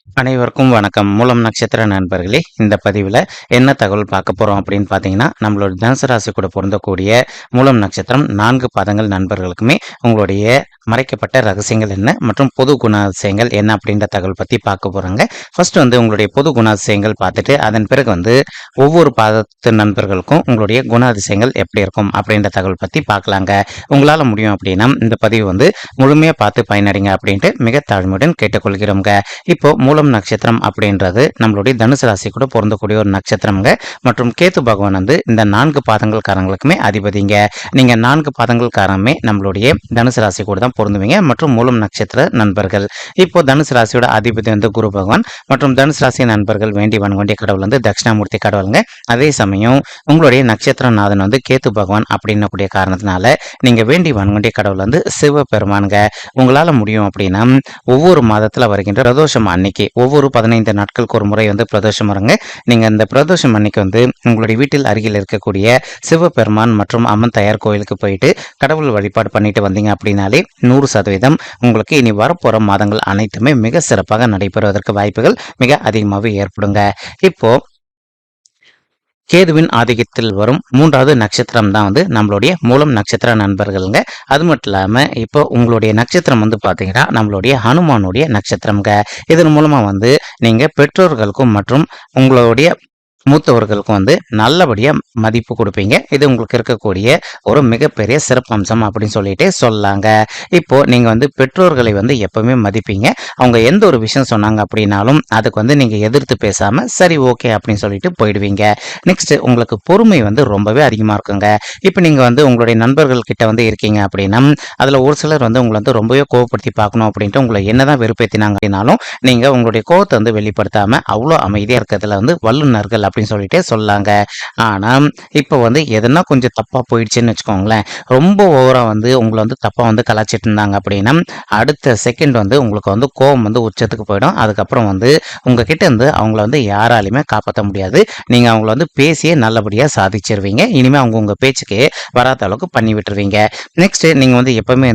அனைவருக்கும் வணக்கம். மூலம் நட்சத்திர நண்பர்களே, இந்த பதிவில் என்ன தகவல் பார்க்க போகிறோம் அப்படின்னு பார்த்தீங்கன்னா, நம்மளோட தனுசு ராசி கூட பொருந்தக்கூடிய மூலம் நட்சத்திரம் 4 பாதங்கள் நண்பர்களுக்குமே உங்களுடைய மறைக்கப்பட்ட ரகசியங்கள் என்ன மற்றும் பொது குணாதிசயங்கள் என்ன அப்படின்ற தகவல் பற்றி பார்க்க போகிறாங்க. ஃபர்ஸ்ட் உங்களுடைய பொது குணாதிசயங்கள் பார்த்துட்டு அதன் பிறகு ஒவ்வொரு பாதத்து நண்பர்களுக்கும் உங்களுடைய குணாதிசயங்கள் எப்படி இருக்கும் அப்படின்ற தகவல் பற்றி பார்க்கலாங்க. உங்களால் முடியும் அப்படின்னா இந்த பதிவு முழுமையாக பார்த்து பயனடைங்க அப்படின்ட்டு மிக தாழ்மையுடன் கேட்டுக்கொள்கிறோங்க. இப்போ மூலம் நட்சத்திரம் அப்படின்றது நம்மளுடைய தனுசு ராசி கூட பொருந்தக்கூடிய ஒரு நட்சத்திரம்ங்க. மற்றும் கேத்து பகவான் இந்த 4 பாதங்கள் காரங்களுக்குமே அதிபதிங்க. நீங்க 4 பாதங்கள் காரமே நம்மளுடைய தனுசு ராசி கூட தான் பொருந்துவீங்க மற்றும் மூலம் நட்சத்திர நண்பர்கள். இப்போ தனுசு ராசியோட அதிபதி குரு பகவான் மற்றும் தனுசு ராசி நண்பர்கள் வேண்டி வணங்கக்கூடிய கடவுள் தட்சிணாமூர்த்தி கடவுளுங்க. அதே சமயம் உங்களுடைய நட்சத்திர நாதன் கேத்து பகவான் அப்படின்னக்கூடிய காரணத்தினால நீங்க வேண்டி வணங்கக்கூடிய கடவுள் சிவபெருமானுங்க. உங்களால முடியும் அப்படின்னா ஒவ்வொரு மாதத்துல வருகின்ற பிரதோஷம் அன்னைக்கு ஒவ்வொரு 15 நாட்களுக்கு ஒரு முறை பிரதோஷம் வருங்க. நீங்க இந்த பிரதோஷம் அன்னைக்கு உங்களுடைய வீட்டில் அருகில் இருக்கக்கூடிய சிவபெருமான் மற்றும் அம்மன் தயார் கோயிலுக்கு போயிட்டு கடவுள் வழிபாடு பண்ணிட்டு வந்தீங்க அப்படின்னாலே 100% உங்களுக்கு இனி வரப்போற மாதங்கள் அனைத்துமே மிக சிறப்பாக நடைபெறுவதற்கு வாய்ப்புகள் மிக அதிகமாகவே ஏற்படுங்க. இப்போ கேதுவின் ஆதிக்கத்தில் வரும் 3வது நட்சத்திரம் தான் நம்மளுடைய மூலம் நட்சத்திர நண்பர்களுங்க. அது மட்டும் இல்லாம இப்போ உங்களுடைய நட்சத்திரம் பாத்தீங்கன்னா நம்மளுடைய ஹனுமானுடைய நட்சத்திரம்ங்க. இதன் மூலமா நீங்க பெற்றோர்களுக்கும் மற்றும் உங்களுடைய மூத்தவர்களுக்கும் நல்லபடியா மதிப்பு கொடுப்பீங்க. இது உங்களுக்கு இருக்கக்கூடிய ஒரு மிகப்பெரிய சிறப்பம்சம் அப்படின்னு சொல்லிட்டு சொல்லலாங்க. இப்போ நீங்க பெற்றோர்களை எப்பவுமே மதிப்பீங்க. அவங்க எந்த ஒரு விஷயம் சொன்னாங்க அப்படின்னாலும் அதுக்கு நீங்க எதிர்த்து பேசாம சரி ஓகே அப்படின்னு சொல்லிட்டு போயிடுவீங்க. நெக்ஸ்ட் உங்களுக்கு பொறுமை ரொம்பவே அதிகமா இருக்குங்க. இப்போ நீங்க உங்களுடைய நண்பர்கள் கிட்ட இருக்கீங்க அப்படின்னா அதுல ஒரு சிலர் உங்களை ரொம்பவே கோவப்படுத்தி பார்க்கணும் அப்படின்ட்டு உங்களை என்னதான் வெறுப்பேத்தினாங்க அப்படின்னாலும் நீங்க உங்களுடைய கோவத்தை வெளிப்படுத்தாம அவ்வளோ அமைதியா இருக்கிறதுல வல்லுநர்கள் அப்படின்னு சொல்லிட்டு சொல்லாங்க. ஆனா இப்போ எதனா கொஞ்சம் தப்பா போயிடுச்சுன்னு வச்சுக்கோங்களேன், ரொம்ப ஓவரா உங்களை தப்பா கலாச்சிட்டு இருந்தாங்க அப்படின்னா அடுத்த செகண்ட் உங்களுக்கு கோபம் உச்சத்துக்கு போயிடும். அதுக்கப்புறம் உங்ககிட்ட அவங்கள யாராலையுமே காப்பாற்ற முடியாது. நீங்க அவங்கள பேசியே நல்லபடியா சாதிச்சிருவீங்க. இனிமே அவங்க உங்க பேச்சுக்கே வராத அளவுக்கு பண்ணி விட்டுருவீங்க. நெக்ஸ்ட் நீங்க எப்பவுமே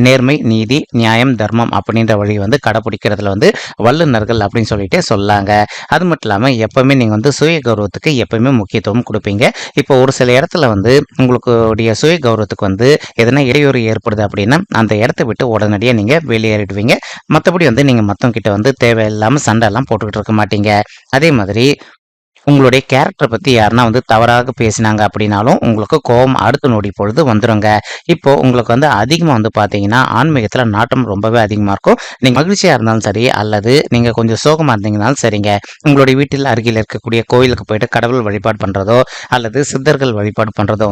நேர்மை, நீதி, நியாயம், தர்மம் அப்படின்ற வழி கடைபிடிக்கிறதுல வல்லுநர்கள் அப்படின்னு சொல்லிட்டு சொல்லாங்க. அது மட்டும் இல்லாம எப்பவுமே நீங்க சுய கௌரவத்துக்கு எப்பவுமே முக்கியத்துவம் கொடுப்பீங்க. இப்போ ஒரு சில இடத்துல உங்களுடைய சுய கௌரவத்துக்கு எதனா இடையூறு ஏற்படுது அப்படின்னா அந்த இடத்த விட்டு உடனடியாக நீங்க வெளியேறிடுவீங்க. மற்றபடி நீங்க மற்றவங்க கிட்ட தேவையில்லாம சண்டை எல்லாம் போட்டுக்கிட்டு இருக்க மாட்டீங்க. அதே மாதிரி உங்களுடைய கேரக்டர் பத்தி யாருன்னா தவறாக பேசினாங்க அப்படின்னாலும் உங்களுக்கு கோபம் அடுத்த நொடி பொழுது வந்துருங்க. இப்போ உங்களுக்கு அதிகமா பாத்தீங்கன்னா ஆன்மீகத்துல நாட்டம் ரொம்பவே அதிகமா இருக்கும். நீங்க மகிழ்ச்சியா இருந்தாலும் சரி அல்லது நீங்க கொஞ்சம் சோகமா இருந்தீங்கன்னாலும் சரிங்க, உங்களுடைய வீட்டில் அருகில் இருக்கக்கூடிய கோயிலுக்கு போயிட்டு கடவுள் வழிபாடு பண்றதோ அல்லது சித்தர்கள் வழிபாடு பண்றதோ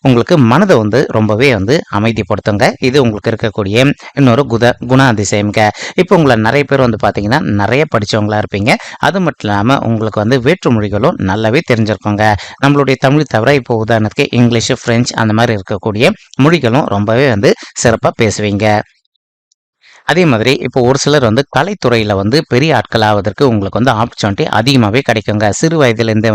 உங்களுக்கு மனதை ரொம்பவே அமைதிப்படுத்துங்க. இது உங்களுக்கு இருக்கக்கூடிய இன்னொரு குணாதிசயம்ங்க. இப்போ உங்களை நிறைய பேர் பாத்தீங்கன்னா நிறைய படிச்சவங்களா இருப்பீங்க. அது மட்டும் இல்லாம உங்களுக்கு வேற்று மொழிகள் நல்லாவே தெரிஞ்சிருக்கோங்க. நம்மளுடைய தமிழ் தவிர இப்போ உதாரணத்துக்கு இங்கிலீஷ், பிரெஞ்சு அந்த மாதிரி இருக்கக்கூடிய மொழிகளும் ரொம்பவே சிறப்பா பேசுவீங்க. அதே மாதிரி இப்போ ஒரு சிலர் கலைத்துறையில பெரிய ஆட்கள் ஆவதற்கு உங்களுக்கு ஆப்பர்ச்சுனிட்டி அதிகமாகவே கிடைக்குங்க. சிறு வயதிலிருந்தே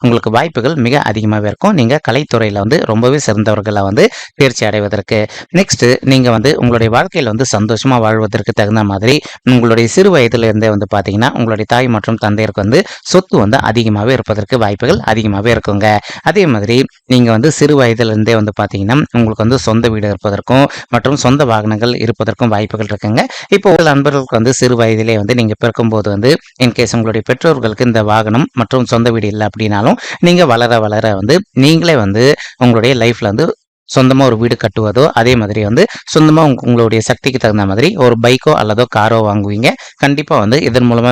உங்களுக்கு வாய்ப்புகள் மிக அதிகமாகவே இருக்கும். நீங்க கலைத்துறையில ரொம்பவே சிறந்தவர்களை தேர்ச்சி அடைவதற்கு. நெக்ஸ்ட் நீங்க உங்களுடைய வாழ்க்கையில சந்தோஷமா வாழ்வதற்கு தகுந்த மாதிரி உங்களுடைய சிறு வயதிலிருந்தே பாத்தீங்கன்னா உங்களுடைய தாய் மற்றும் தந்தையருக்கு சொத்து அதிகமாகவே இருப்பதற்கு வாய்ப்புகள் அதிகமாகவே இருக்குங்க. அதே மாதிரி நீங்க சிறு வயதிலிருந்தே பாத்தீங்கன்னா உங்களுக்கு சொந்த வீடு இருப்பதற்கும் மற்றும் சொந்த வாகனங்கள் இருப்பதற்கும் வாய்ப்புகள் இருக்குங்க. இப்போ உங்கள் நண்பர்களுக்கு சிறு வயதிலே நீங்க பிறக்கும்போது இன்கேஸ் உங்களுடைய பெற்றோர்களுக்கு இந்த வாகனம் மற்றும் சொந்த வீடு இல்லை அப்படின்னாலும் நீங்க வளர வளர நீங்களே உங்களுடைய லைஃப்ல சொந்தமா ஒரு வீடு கட்டுவதோ அதே மாதிரி சொந்தமா உங்களுடைய சக்திக்கு தகுந்த மாதிரி ஒரு பைக்கோ அல்லதோ காரோ வாங்குவீங்க. கண்டிப்பா இதன் மூலமா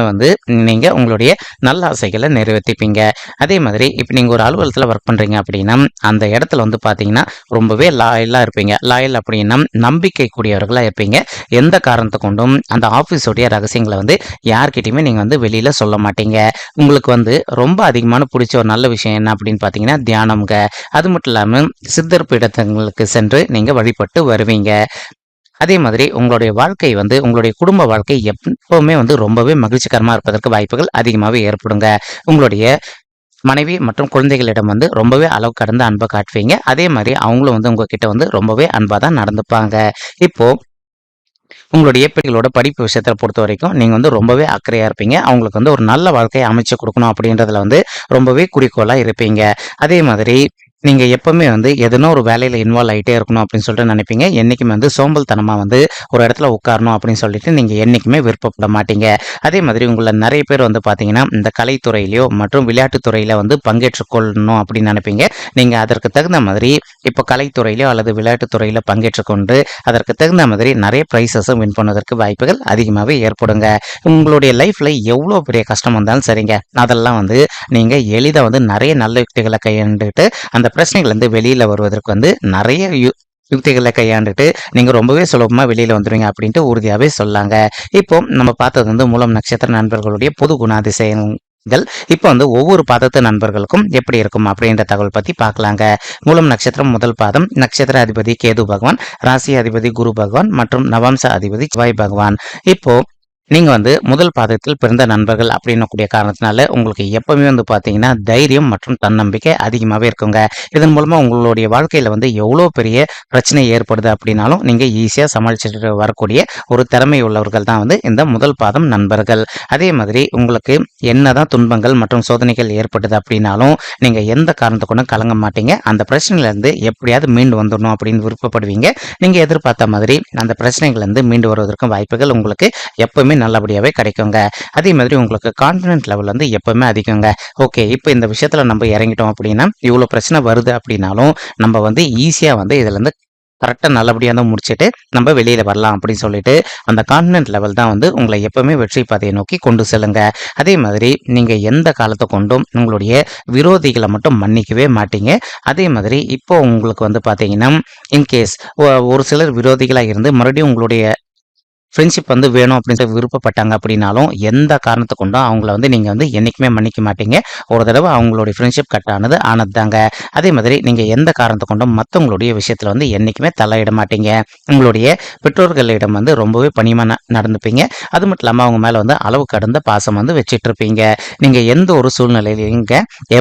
நீங்க உங்களுடைய நல்ல ஆசைகளை நிறைவேற்றிப்பீங்க. அதே மாதிரி இப்போ நீங்க ஒரு அலுவலகத்துல ஒர்க் பண்றீங்க அப்படின்னா அந்த இடத்துல பாத்தீங்கன்னா ரொம்பவே லாயலா இருப்பீங்க. லாயல் அப்படின்னா நம்பிக்கை கூடியவர்களா இருப்பீங்க. எந்த காரணத்தை கொண்டும் அந்த ஆபீஸோடைய ரகசியங்களை யார்கிட்டயுமே நீங்க வெளியில சொல்ல மாட்டீங்க. உங்களுக்கு ரொம்ப அதிகமான பிடிச்ச ஒரு நல்ல விஷயம் என்ன அப்படின்னு பாத்தீங்கன்னா தியானம்ங்க. அது மட்டும் இல்லாம சித்தர் பீடத்தை சென்று நீங்க வழிபட்டு வருவீங்க. அதே மாதிரி உங்களுடைய வாழ்க்கை உங்களுடைய குடும்ப வாழ்க்கை எப்பவுமே ரொம்பவே மகிழ்ச்சிகரமா இருப்பதற்கு வாய்ப்புகள் அதிகமாகவே ஏற்படுங்க. உங்களுடைய மனைவி மற்றும் குழந்தைகளிடம் ரொம்பவே அளவு கடந்த அன்பை காட்டுவீங்க. அதே மாதிரி அவங்களும் உங்ககிட்ட ரொம்பவே அன்பா தான் நடந்துப்பாங்க. இப்போ உங்களுடைய பிள்ளைகளோட படிப்பு விஷயத்த பொறுத்த வரைக்கும் நீங்க வந்து ரொம்பவே அக்கறையா இருப்பீங்க. அவங்களுக்கு வந்து ஒரு நல்ல வாழ்க்கைய அமைச்சு குடுக்கணும் அப்படின்றதுல வந்து ரொம்பவே குறிக்கோளா இருப்பீங்க. அதே மாதிரி நீங்க எப்பவுமே வந்து எதனோ ஒரு வேலையில இன்வால்வ் ஆயிட்டே இருக்கணும் அப்படின்னு சொல்லிட்டு நினைப்பீங்க. என்னைக்குமே வந்து சோம்பல்தனமா வந்து ஒரு இடத்துல உட்காரணும் அப்படின்னு சொல்லிட்டு நீங்க என்னைக்குமே விருப்பப்பட மாட்டீங்க. அதே மாதிரி உங்கள நிறைய பேர் வந்து பார்த்தீங்கன்னா, இந்த கலைத்துறையிலயோ மற்றும் விளையாட்டுத் துறையில வந்து பங்கேற்றுக் கொள்ளணும் அப்படின்னு நினைப்பீங்க. நீங்க அதற்கு தகுந்த மாதிரி இப்போ கலைத்துறையிலோ அல்லது விளையாட்டுத் துறையில பங்கேற்றுக் கொண்டு அதற்கு தகுந்த மாதிரி நிறைய பிரைஸஸும் வின் பண்ணுவதற்கு வாய்ப்புகள் அதிகமாகவே ஏற்படுங்க. உங்களுடைய லைஃப்ல எவ்வளோ பெரிய கஷ்டம் வந்தாலும் சரிங்க, அதெல்லாம் வந்து நீங்க எளிதா வந்து நிறைய நல்ல யுக்திகளை கையாண்டுட்டு அந்த பிரச்சனைகள்லேருந்து வெளியில வருவதற்கு வந்து நிறைய யுக்திகளை கையாண்டுட்டு நீங்க ரொம்பவே சுலபமா வெளியில வந்துருவீங்க அப்படின்ட்டு உறுதியாவே சொல்லாங்க. இப்போ நம்ம பார்த்தது வந்து மூலம் நட்சத்திர நண்பர்களுடைய பொது குணாதிசயங்கள். இப்போ வந்து ஒவ்வொரு பாதத்து நண்பர்களுக்கும் எப்படி இருக்கும் அப்படின்ற தகவல் பத்தி பார்க்கலாங்க. மூலம் நட்சத்திரம் முதல் பாதம், நட்சத்திர அதிபதி கேது பகவான், ராசி அதிபதி குரு பகவான் மற்றும் நவம்ச அதிபதி செவ்வாய் பகவான். இப்போ நீங்க வந்து முதல் பாதத்தில் பிறந்த நண்பர்கள் அப்படின்னக்கூடிய காரணத்தினால உங்களுக்கு எப்பவுமே வந்து பார்த்தீங்கன்னா தைரியம் மற்றும் தன்னம்பிக்கை அதிகமாகவே இருக்குங்க. இதன் மூலமா உங்களுடைய வாழ்க்கையில வந்து எவ்வளோ பெரிய பிரச்சனை ஏற்படுது அப்படின்னாலும் நீங்க ஈஸியாக சமாளிச்சுட்டு வரக்கூடிய ஒரு திறமை உள்ளவர்கள் தான் வந்து இந்த முதல் பாதம் நண்பர்கள். அதே மாதிரி உங்களுக்கு என்னதான் துன்பங்கள் மற்றும் சோதனைகள் ஏற்படுது அப்படின்னாலும் நீங்க எந்த காரணத்தை கொண்டும் கலங்க மாட்டீங்க. அந்த பிரச்சனையில இருந்து எப்படியாவது மீண்டு வந்துடணும் அப்படின்னு விருப்பப்படுவீங்க. நீங்க எதிர்பார்த்த மாதிரி அந்த பிரச்சனைகள் இருந்து மீண்டு வருவதற்கும் வாய்ப்புகள் உங்களுக்கு எப்பவுமே நல்லபடியாவே கிடைக்குங்க. அதே மாதிரி உங்களுக்கு கான்ஃபிடன்ட் லெவல் வந்து எப்பவுமே அதிகங்க. ஓகே, இப்போ இந்த விஷயத்துல நம்ம இறங்கிட்டோம் அப்படின்னா இவ்வளோ பிரச்சனை வருது அப்படின்னாலும் நம்ம வந்து ஈஸியா வந்து இதுல இருந்து கரெக்டாக நல்லபடியாக தான் முடிச்சுட்டு நம்ம வெளியில வரலாம் அப்படின்னு சொல்லிட்டு அந்த கான்ஃபிடன்ட் லெவல் தான் வந்து உங்களை எப்பவுமே வெற்றி பாதையை நோக்கி கொண்டு செல்லுங்க. அதே மாதிரி நீங்க எந்த காலத்தை கொண்டும் உங்களுடைய விரோதிகளை மட்டும் மன்னிக்கவே மாட்டீங்க. அதே மாதிரி இப்போ உங்களுக்கு வந்து பார்த்தீங்கன்னா இன்கேஸ் ஒரு சிலர் விரோதிகளாக இருந்து மறுபடியும் உங்களுடைய ஃப்ரெண்ட்ஷிப் வந்து வேணும் அப்படின்னு சொல்லி விருப்பப்பட்டாங்க அப்படின்னாலும் எந்த காரணத்தை கொண்டும் அவங்கள வந்து நீங்கள் வந்து என்றைக்குமே மன்னிக்க மாட்டீங்க. ஒரு தடவை அவங்களுடைய ஃப்ரெண்ட்ஷிப் கட் ஆனது தாங்க. அதே மாதிரி நீங்கள் எந்த காரணத்தை கொண்டும் மற்றவங்களுடைய விஷயத்தில் வந்து என்றைக்குமே தலையிட மாட்டீங்க. உங்களுடைய பெற்றோர்களிடம் வந்து ரொம்பவே பணியமாக நடந்துப்பீங்க. அது மட்டும் இல்லாமல் அவங்க மேலே வந்து அளவு கடந்த பாசம் வந்து வச்சுட்டு இருப்பீங்க. நீங்கள் எந்த ஒரு சூழ்நிலையிலும்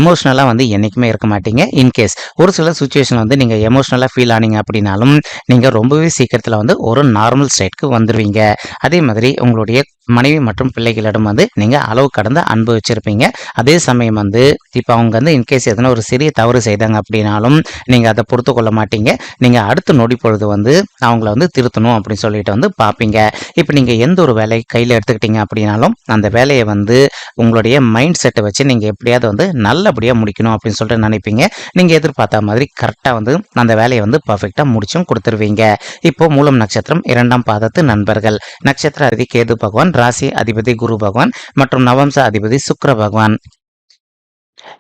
எமோஷ்னலாக வந்து என்றைக்குமே இருக்க மாட்டீங்க. இன்கேஸ் ஒரு சில சுச்சுவேஷன் வந்து நீங்கள் எமோஷ்னலாக ஃபீல் ஆனீங்க அப்படின்னாலும் நீங்கள் ரொம்பவே சீக்கிரத்தில் வந்து ஒரு நார்மல் ஸ்டேட்க்கு வந்துடுவீங்க. அதே மாதிரி உங்களுடைய மனைவி மற்றும் பிள்ளைகளிடம் வந்து நீங்க அளவு கடந்த அன்பு வச்சிருப்பீங்க. அதே சமயம் வந்து இப்போ அவங்க வந்து இன்கேஸ் எதனா ஒரு சிறிய தவறு செய்தாங்க அப்படின்னாலும் நீங்க அதை பொறுத்து கொள்ள மாட்டீங்க. நீங்க அடுத்த நொடி பொழுது வந்து அவங்கள வந்து திருத்தணும் அப்படின்னு சொல்லிட்டு வந்து பார்ப்பீங்க. இப்போ நீங்க எந்த ஒரு வேலையை கையில் எடுத்துக்கிட்டீங்க அப்படின்னாலும் அந்த வேலையை வந்து உங்களுடைய மைண்ட் செட்டை வச்சு நீங்க எப்படியாவது வந்து நல்லபடியாக முடிக்கணும் அப்படின்னு சொல்லிட்டு நினைப்பீங்க. நீங்க எதிர்பார்த்த மாதிரி கரெக்டாக வந்து அந்த வேலையை வந்து பர்ஃபெக்டாக முடிச்சும் கொடுத்துருவீங்க. இப்போ மூலம் நட்சத்திரம் 2ஆம் பாதத்து நண்பர்கள். நட்சத்திர அதிபதி கேது பகவான், ராசி அதிபதி குரு பகவான் மற்றும் நவம்ச அதிபதி சுக்கிர பகவான்.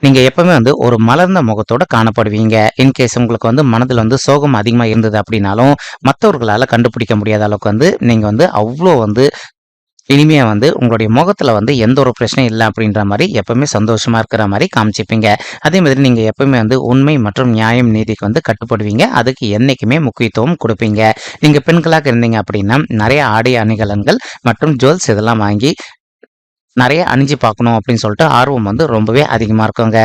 நீங்க எப்பவுமே வந்து ஒரு மலர்ந்த முகத்தோட காணப்படுவீங்க. இன்கேஸ் உங்களுக்கு வந்து மனதில் வந்து சோகம் அதிகமா இருந்தது அப்படின்னாலும் மற்றவர்களால கண்டுபிடிக்க முடியாத அளவுக்கு வந்து நீங்க வந்து அவ்வளோ வந்து இனிமையா வந்து உங்களுடைய முகத்துல வந்து எந்த ஒரு பிரச்சனையும் இல்லை அப்படின்ற மாதிரி எப்பவுமே சந்தோஷமா இருக்கிற மாதிரி காமிச்சிப்பீங்க. அதே மாதிரி நீங்க எப்பவுமே வந்து உண்மை மற்றும் நியாயம் நீதிக்கு வந்து கட்டுப்படுவீங்க. அதுக்கு என்னைக்குமே முக்கியத்துவம் கொடுப்பீங்க. நீங்க பெண்களாக இருந்தீங்க அப்படின்னா நிறைய ஆடை அணிகலன்கள் மற்றும் ஜுவல்ஸ் இதெல்லாம் வாங்கி நிறைய அணிஞ்சு பார்க்கணும் அப்படின்னு சொல்லிட்டு ஆர்வம் வந்து ரொம்பவே அதிகமா இருக்குங்க.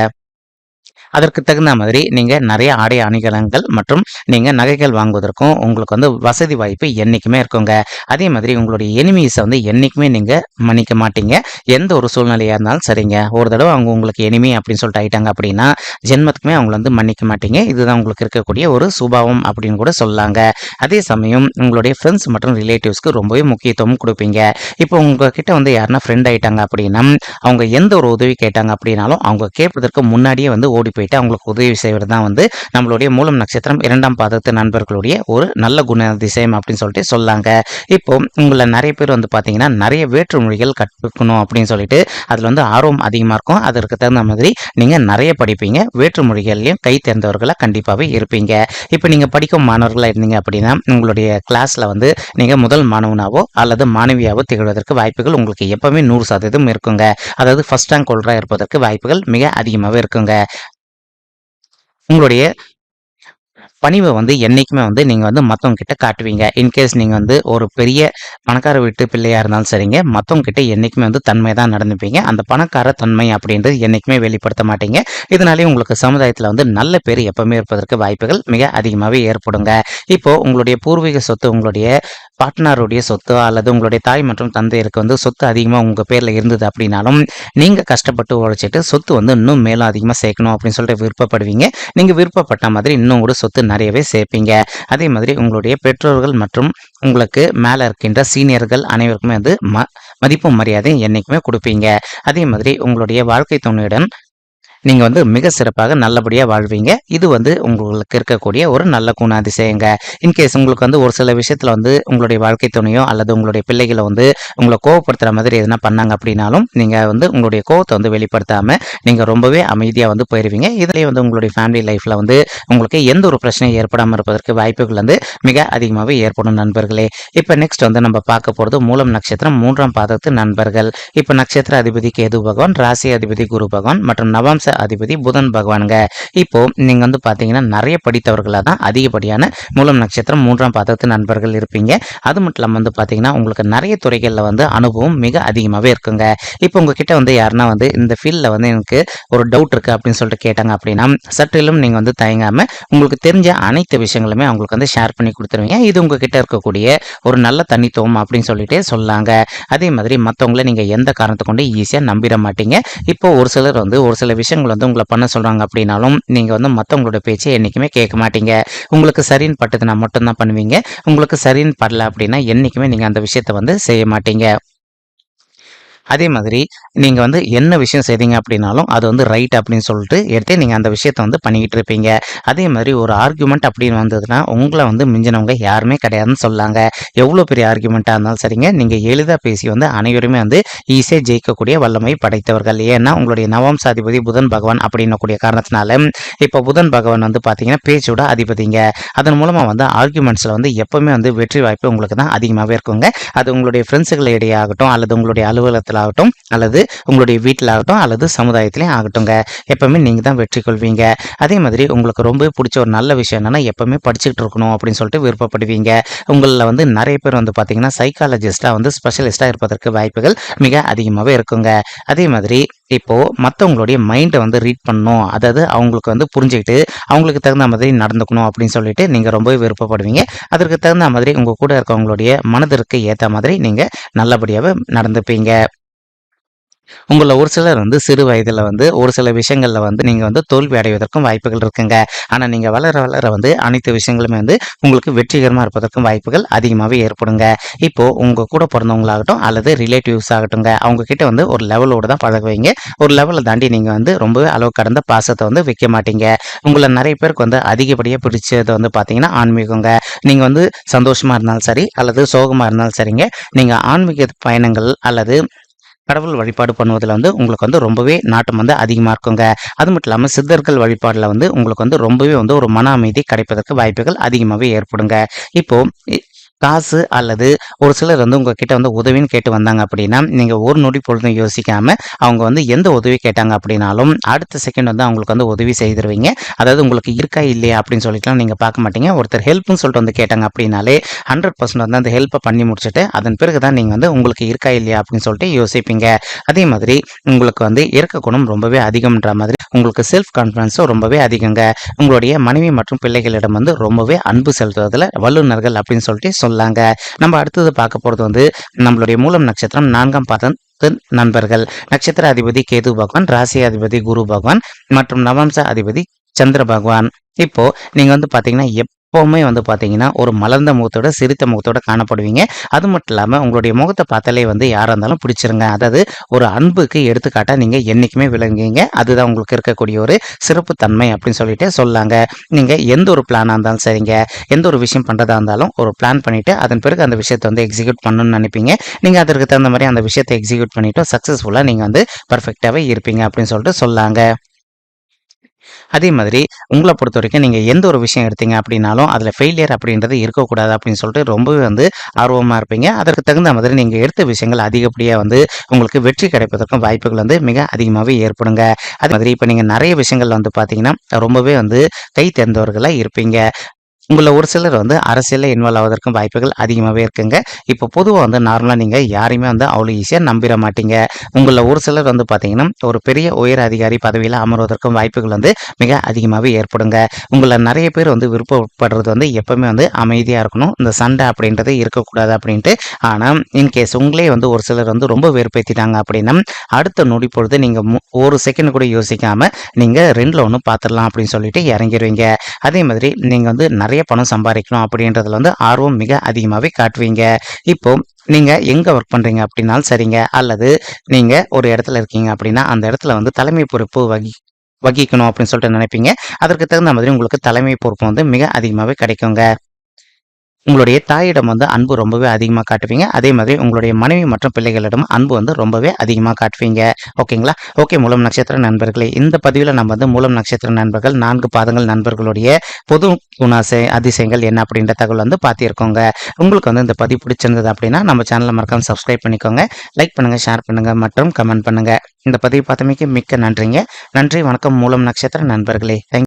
அதற்கு தகுந்த மாதிரி நீங்க நிறைய ஆடை அணிகலன்கள் மற்றும் நீங்க நகைகள் வாங்குவதற்கும் உங்களுக்கு வந்து வசதி வாய்ப்பு என்னைக்குமே இருக்குங்க. அதே மாதிரி உங்களுடைய எனிமீஸை வந்து என்னைக்குமே நீங்க மன்னிக்க மாட்டீங்க. எந்த ஒரு சூழ்நிலையா இருந்தாலும் சரிங்க. ஒரு தடவை அவங்க உங்களுக்கு எனிமி அப்படின்னு சொல்லிட்டு ஆயிட்டாங்க அப்படின்னா ஜென்மத்துக்குமே அவங்கள வந்து மன்னிக்க மாட்டீங்க. இதுதான் உங்களுக்கு இருக்கக்கூடிய ஒரு சுபாவம் அப்படின்னு கூட சொல்லலாங்க. அதே சமயம் உங்களுடைய ஃப்ரெண்ட்ஸ் மற்றும் ரிலேட்டிவ்ஸ்க்கு ரொம்பவே முக்கியத்துவம் கொடுப்பீங்க. இப்போ உங்ககிட்ட வந்து யாருன்னா ஃப்ரெண்ட் ஆயிட்டாங்க அப்படின்னா அவங்க எந்த ஒரு உதவி கேட்டாங்க அப்படின்னாலும் அவங்க கேட்பதற்கு முன்னாடியே வந்து ஓடி போயிட்டு அவங்களுக்கு உதவி செய்வது தான் வந்து நம்மளுடைய மூலம் நட்சத்திரம் 2ஆம் பாதத்து நண்பர்களுடைய ஒரு நல்ல குணாதிசயம் அப்படின்னு சொல்லிட்டு சொல்லாங்க. இப்போ உங்களை நிறைய பேர் வந்து பார்த்தீங்கன்னா நிறைய வேற்று மொழிகள் கற்றுக்கணும் அப்படின்னு சொல்லிட்டு அதில் வந்து ஆர்வம் அதிகமாக இருக்கும். அதற்கு தகுந்த மாதிரி நீங்கள் நிறைய படிப்பீங்க. வேற்று மொழிகள்லையும் கை தேர்ந்தவர்களாக கண்டிப்பாகவே இருப்பீங்க. இப்போ நீங்கள் படிக்கும் மாணவர்களாக இருந்தீங்க அப்படின்னா உங்களுடைய கிளாஸில் வந்து நீங்கள் முதல் மாணவனாவோ அல்லது மாணவியாவோ திகழ்வதற்கு வாய்ப்புகள் உங்களுக்கு எப்பவுமே 100% இருக்குங்க. அதாவது ஃபர்ஸ்ட் ரேங்க் ஹோல்டராக இருப்பதற்கு வாய்ப்புகள் மிக அதிகமாகவே இருக்குங்க. உங்களுடைய பணிவை வந்து என்னைக்குமே வந்து நீங்க வந்து மத்தவங்க கிட்ட காட்டுவீங்க. இன்கேஸ் நீங்க வந்து ஒரு பெரிய பணக்கார வீட்டு பிள்ளையா இருந்தாலும் சரிங்க, மத்தவங்க கிட்ட என்னைக்குமே வந்து தன்மையா தான் நடந்துப்பீங்க. அந்த பணக்கார தன்மை அப்படின்றது என்னைக்குமே வெளிப்படுத்த மாட்டீங்க. இதனாலேயே உங்களுக்கு சமுதாயத்துல வந்து நல்ல பேர் எப்பவுமே இருப்பதற்கு வாய்ப்புகள் மிக அதிகமாவே ஏற்படுங்க. இப்போ உங்களுடைய பூர்வீக சொத்து, உங்களுடைய பார்ட்னருடைய சொத்து அல்லது உங்களுடைய தாய் மற்றும் தந்தையருக்கு வந்து சொத்து அதிகமா உங்க பேர்ல இருந்தது அப்படின்னாலும், நீங்க கஷ்டப்பட்டு உழைச்சிட்டு சொத்து வந்து இன்னும் மேலும் அதிகமா சேர்க்கணும் அப்படின்னு சொல்லிட்டு விருப்பப்படுவீங்க. நீங்க விருப்பப்பட்ட மாதிரி இன்னும் கூட சொத்து நிறையவே சேர்ப்பீங்க. அதே மாதிரி உங்களுடைய பெற்றோர்கள் மற்றும் உங்களுக்கு மேல இருக்கின்ற சீனியர்கள் அனைவருக்குமே வந்து மதிப்பும் மரியாதையும் என்னைக்குமே கொடுப்பீங்க. அதே மாதிரி உங்களுடைய வாழ்க்கை துணையுடன் நீங்க வந்து மிக சிறப்பாக நல்லபடியா வாழ்வீங்க. இது வந்து உங்களுக்கு இருக்கக்கூடிய ஒரு நல்ல குணாதிசயங்க. இன்கேஸ் உங்களுக்கு வந்து ஒரு சில விஷயத்துல வந்து உங்களுடைய வாழ்க்கை துணையோ அல்லது உங்களுடைய பிள்ளைகள வந்து உங்களை கோவப்படுத்துற மாதிரி எதுனா பண்ணாங்க அப்படின்னாலும், நீங்க வந்து உங்களுடைய கோவத்தை வந்து வெளிப்படுத்தாம நீங்க ரொம்பவே அமைதியா வந்து போயிருவீங்க. இதுலயே வந்து உங்களுடைய ஃபேமிலி லைஃப்ல வந்து உங்களுக்கு எந்த ஒரு பிரச்சனையும் ஏற்படாம இருப்பதற்கு வாய்ப்புகள் வந்து மிக அதிகமாகவே ஏற்படும் நண்பர்களே. இப்ப நெக்ஸ்ட் வந்து நம்ம பார்க்க போறது மூலம் நட்சத்திரம் 3ஆம் பாதத்து நண்பர்கள். இப்ப நட்சத்திர அதிபதி கேது பகவான், ராசி அதிபதி குரு பகவான் மற்றும் நவாம்ச அதிபதி புதன் பகவானுங்க. இப்போ நீங்க வந்து பாத்தீங்கன்னா நிறைய படித்தவர்களா தான் அதிகப்படியான மூலம் நட்சத்திரம் 3ஆம் பாதத்து நண்பர்கள் இருப்பீங்க. அது மட்டும் இல்லாம வந்து பாத்தீங்கன்னா உங்களுக்கு நிறைய துறைகள்ல வந்து அனுபவம் மிக அதிகமாவே இருக்குங்க. இப்போ உங்ககிட்ட வந்து யாருன்னா வந்து இந்த ஃபீல்ட்ல வந்து எனக்கு ஒரு டவுட் இருக்கு அப்படின்னு சொல்லிட்டு கேட்டாங்க அப்படின்னா, சற்றிலும் நீங்க வந்து தயங்காம உங்களுக்கு தெரிஞ்ச அனைத்து விஷயங்களுமே அவங்களுக்கு வந்து ஷேர் பண்ணி கொடுத்துருவீங்க. இது உங்ககிட்ட இருக்கக்கூடிய ஒரு நல்ல தனித்துவம் அப்படின்னு சொல்லிட்டு சொல்லாங்க. அதே மாதிரி மற்றவங்கள நீங்க எந்த காரணத்தை கொண்டு ஈஸியா நம்பிட மாட்டீங்க. இப்போ ஒரு சிலர் வந்து ஒரு சில விஷயங்கள் வந்து உங்களை பண்ண சொல்றாங்க அப்படின்னாலும், நீங்க வந்து மற்றவங்களோட பேச்சை என்னைக்குமே கேட்க மாட்டீங்க. உங்களுக்கு சரின்னு பட்டதுன்னா மட்டும்தான் பண்ணுவீங்க. உங்களுக்கு சரின்னு படல அப்படின்னா என்னைக்குமே நீங்க அந்த விஷயத்த வந்து செய்ய மாட்டீங்க. அதே மாதிரி நீங்க வந்து என்ன விஷயம் செய்தீங்க அப்படின்னாலும், அது வந்து ரைட் அப்படின்னு சொல்லிட்டு எடுத்து நீங்க அந்த விஷயத்த வந்து பண்ணிக்கிட்டு இருப்பீங்க. அதே மாதிரி ஒரு ஆர்குமெண்ட் அப்படின்னு வந்ததுன்னா, உங்கள வந்து மிஞ்சினவங்க யாருமே கிடையாதுன்னு சொல்லாங்க. எவ்வளோ பெரிய ஆர்குமெண்ட்டா இருந்தாலும் சரிங்க, நீங்க எளிதா பேசி வந்து அனைவருமே வந்து ஈஸியா ஜெயிக்கக்கூடிய வல்லமை படைத்தவர்கள். ஏன்னா, உங்களுடைய நவம்சாதிபதி புதன் பகவான் அப்படின்னக்கூடிய காரணத்தினால, இப்போ புதன் பகவான் வந்து பார்த்தீங்கன்னா, பேச்சோட அதிபதிங்க. அதன் மூலமா வந்து ஆர்குமெண்ட்ஸ்ல வந்து எப்பவுமே வந்து வெற்றி வாய்ப்பு உங்களுக்கு தான் அதிகமாகவே இருக்குங்க. அது உங்களுடைய ஃப்ரெண்ட்ஸுகள் இடையே ஆகட்டும், அல்லது உங்களுடைய அலுவலகத்தில் ஆகட்டும், அல்லது உங்களுடைய வீட்டில் ஆகட்டும், அல்லது சமுதாயத்திலையும் ஆகட்டுங்க, எப்பவுமே நீங்க தான் வெற்றி கொள்வீங்க. அதே மாதிரி உங்களுக்கு ரொம்ப பிடிச்ச ஒரு நல்ல விஷயம் என்னன்னா, எப்பவுமே படிச்சுக்கிட்டு இருக்கணும் அப்படின்னு சொல்லிட்டு விருப்பப்படுவீங்க. உங்களில் வந்து நிறைய பேர் வந்து பார்த்தீங்கன்னா சைக்காலஜிஸ்டா வந்து ஸ்பெஷலிஸ்டா இருப்பதற்கு வாய்ப்புகள் மிக அதிகமாகவே இருக்குங்க. அதே மாதிரி இப்போ மற்றவங்களுடைய மைண்டை வந்து ரீட் பண்ணணும், அதாவது அவங்களுக்கு வந்து புரிஞ்சுக்கிட்டு அவங்களுக்கு தகுந்த மாதிரி நடந்துக்கணும் அப்படின்னு சொல்லிட்டு நீங்க ரொம்பவே விருப்பப்படுவீங்க. அதற்கு தகுந்த மாதிரி உங்க கூட இருக்கவங்களுடைய மனதிற்கு ஏற்ற மாதிரி நீங்க நல்லபடியாகவே நடந்துப்பீங்க. உங்கள ஒரு சிலர் வந்து சிறு வயதில வந்து ஒரு சில விஷயங்கள்ல வந்து நீங்க வந்து தோல்வி அடைவதற்கும் வாய்ப்புகள் இருக்குங்க. ஆனா நீங்க வளர வளர வந்து அனைத்து விஷயங்களுமே வந்து உங்களுக்கு வெற்றிகரமா இருப்பதற்கும் வாய்ப்புகள் அதிகமாவே ஏற்படுங்க. இப்போ உங்க கூட பிறந்தவங்களாகட்டும் அல்லது ரிலேட்டிவ்ஸ் ஆகட்டுங்க, அவங்க கிட்ட வந்து ஒரு லெவலோட தான் பழகுவீங்க. ஒரு லெவலை தாண்டி நீங்க வந்து ரொம்பவே அளவு கடந்த பாசத்தை வந்து வைக்க மாட்டீங்க. உங்களை நிறைய பேருக்கு வந்து அதிகப்படியா பிடிச்சது வந்து பார்த்தீங்கன்னா ஆன்மீகங்க. நீங்க வந்து சந்தோஷமா இருந்தாலும் சரி அல்லது சோகமா இருந்தாலும் சரிங்க, நீங்க ஆன்மீக பயணங்கள் அல்லது கடவுள் வழிபாடு பண்ணுவதில் வந்து உங்களுக்கு வந்து ரொம்பவே நாட்டம் வந்து அதிகமாக இருக்குங்க. அது மட்டும் இல்லாமல் சித்தர்கள் வழிபாடில் வந்து உங்களுக்கு வந்து ரொம்பவே வந்து ஒரு மன அமைதி கிடைப்பதற்கு வாய்ப்புகள் அதிகமாகவே ஏற்படுங்க. இப்போ காசு அல்லது ஒரு சிலர் வந்து உங்ககிட்ட வந்து உதவின்னு கேட்டு வந்தாங்க அப்படின்னா, நீங்க ஒரு நொடி பொழுதும் யோசிக்காம அவங்க வந்து எந்த உதவி கேட்டாங்க அப்படின்னாலும் அடுத்த செகண்ட் வந்து அவங்களுக்கு வந்து உதவி செய்திருவீங்க. அதாவது உங்களுக்கு இருக்கா இல்லையா அப்படின்னு சொல்லிட்டுலாம் நீங்க பார்க்க மாட்டீங்க. ஒருத்தர் ஹெல்ப்னு சொல்லிட்டு வந்து கேட்டாங்க அப்படின்னாலே 100% வந்து அந்த ஹெல்ப்பை பண்ணி முடிச்சுட்டு அதன் பிறகு தான் நீங்க வந்து உங்களுக்கு இருக்கா இல்லையா அப்படின்னு சொல்லிட்டு யோசிப்பீங்க. அதே மாதிரி உங்களுக்கு வந்து இறக்க குணம் ரொம்பவே அதிகம்ன்ற மாதிரி உங்களுக்கு செல்ஃப் கான்ஃபிடன்ஸும் ரொம்பவே அதிகங்க. உங்களுடைய மனைவி மற்றும் பிள்ளைகளிடம் வந்து ரொம்பவே அன்பு செலுத்துவதில் வல்லுநர்கள் அப்படின்னு சொல்லிட்டு சொல்லாங்க. நம்ம அடுத்தது பார்க்க போறது வந்து நம்மளுடைய மூலம் நட்சத்திரம் 4ஆம் பாதம் நண்பர்கள். நட்சத்திர அதிபதி கேது பகவான், ராசி அதிபதி குரு பகவான் மற்றும் நவம்ச அதிபதி சந்திர பகவான். இப்போ நீங்க வந்து பாத்தீங்கன்னா எப்பவுமே வந்து பாத்தீங்கன்னா ஒரு மலர்ந்த முகத்தோட சிரித்த முகத்தோட காணப்படுவீங்க. அது மட்டும் இல்லாம உங்களுடைய முகத்தை பார்த்தாலே வந்து யாரா இருந்தாலும் பிடிச்சிருங்க. அதாவது ஒரு அன்புக்கு எடுத்துக்காட்டா நீங்க என்னைக்குமே விளங்குவீங்க. அதுதான் உங்களுக்கு இருக்கக்கூடிய ஒரு சிறப்பு தன்மை அப்படின்னு சொல்லிட்டு சொல்லாங்க. நீங்க எந்த ஒரு பிளானா இருந்தாலும் சரிங்க, எந்த ஒரு விஷயம் பண்றதா இருந்தாலும் ஒரு பிளான் பண்ணிட்டு அதன் பிறகு அந்த விஷயத்தை வந்து எக்ஸிக்யூட் பண்ணணும்னு நினைப்பீங்க. நீங்க அதற்கு தகுந்த மாதிரி அந்த விஷயத்தை எக்ஸிக்யூட் பண்ணிட்டு சக்சஸ்ஃபுல்லா நீங்க வந்து பர்ஃபெக்டாவே இருப்பீங்க அப்படின்னு சொல்லிட்டு சொல்லாங்க. அதே மாதிரி உங்கள பொறுத்தவரைக்கும் நீங்க எந்த ஒரு விஷயம் எடுத்தீங்க அப்படின்னாலும், அதுல ஃபெயிலியர் அப்படின்றது இருக்கக்கூடாது அப்படின்னு சொல்லிட்டு ரொம்பவே வந்து ஆர்வமா இருப்பீங்க. அதற்கு தகுந்த மாதிரி நீங்க எடுத்த விஷயங்கள் அதிகப்படியா வந்து உங்களுக்கு வெற்றி கிடைப்பதற்கும் வாய்ப்புகள் வந்து மிக அதிகமாவே ஏற்படுங்க. அதே மாதிரி இப்ப நீங்க நெறைய விஷயங்கள்ல வந்து பார்த்தீங்கன்னா, ரொம்பவே வந்து கை தேர்ந்தவர்களா இருப்பீங்க. உங்கள ஒரு சிலர் வந்து அரசியல்ல இன்வால்வ் ஆவதற்கும் வாய்ப்புகள் அதிகமாவே இருக்குங்க. இப்போ பொதுவா வந்து நார்மலா நீங்க யாரையுமே வந்து அவ்வளோ ஈஸியா நம்பிற மாட்டீங்க. உங்கள ஒரு சிலர் வந்து பார்த்தீங்கன்னா, ஒரு பெரிய உயர் அதிகாரி பதவியில அமர்வதற்கும் வாய்ப்புகள் வந்து மிக அதிகமாவே ஏற்படுங்க. உங்கள நெறைய பேர் வந்து விருப்பப்படுறது வந்து எப்பவுமே வந்து அமைதியா இருக்கணும். இந்த சண்டை அப்படின்றது இருக்கக்கூடாது அப்படின்ட்டு. ஆனா, இன்கேஸ் உங்களே வந்து ஒரு சிலர் வந்து ரொம்ப வெறுப்பேத்திட்டாங்க அப்படின்னா, அடுத்த நொடி பொழுது நீங்க ஒரு செகண்ட் கூட யோசிக்காம நீங்க 2ல 1 பார்த்துடலாம் அப்படின்னு சொல்லிட்டு இறங்கிருவீங்க. அதே மாதிரி நீங்க வந்து நெறைய பணம் சம்பாரிக்கணும் அப்படின்றதுல வந்து ஆர்வம் மிக அதிகமாவே காட்டுவீங்க. இப்போ நீங்க எங்க ஒர்க் பண்றீங்க அப்படின்னாலும் சரிங்க, அல்லது நீங்க ஒரு இடத்துல இருக்கீங்க அப்படின்னா, அந்த இடத்துல வந்து தலைமை பொறுப்பு வகிக்கணும் அப்படின்னு சொல்லிட்டு நினைப்பீங்க. அதற்கு தகுந்த மாதிரி உங்களுக்கு தலைமை பொறுப்பு வந்து மிக அதிகமாவே கிடைக்குங்க. உங்களுடைய தாயிடம் வந்து அன்பு ரொம்பவே அதிகமா காட்டுவீங்க. அதே மாதிரி உங்களுடைய மனைவி மற்றும் பிள்ளைகளிடம் அன்பு வந்து ரொம்பவே அதிகமா காட்டுவீங்க. ஓகேங்களா? ஓகே மூலம் நட்சத்திர நண்பர்களே, இந்த பதிவில நம்ம வந்து மூலம் நட்சத்திர நண்பர்கள் 4 பாதங்கள் நண்பர்களுடைய பொது அதிசயங்கள் என்ன அப்படின்ற தகவல் வந்து பார்த்திருக்கோங்க. உங்களுக்கு வந்து இந்த பதிவு பிடிச்சிருந்தது அப்படின்னா, நம்ம சேனல மறக்காம சப்ஸ்கிரைப் பண்ணிக்கோங்க. லைக் பண்ணுங்க, ஷேர் பண்ணுங்க மற்றும் கமெண்ட் பண்ணுங்க. இந்த பதிவு பார்த்தமைக்கு மிக்க நன்றிங்க. நன்றி, வணக்கம் மூலம் நட்சத்திர நண்பர்களே.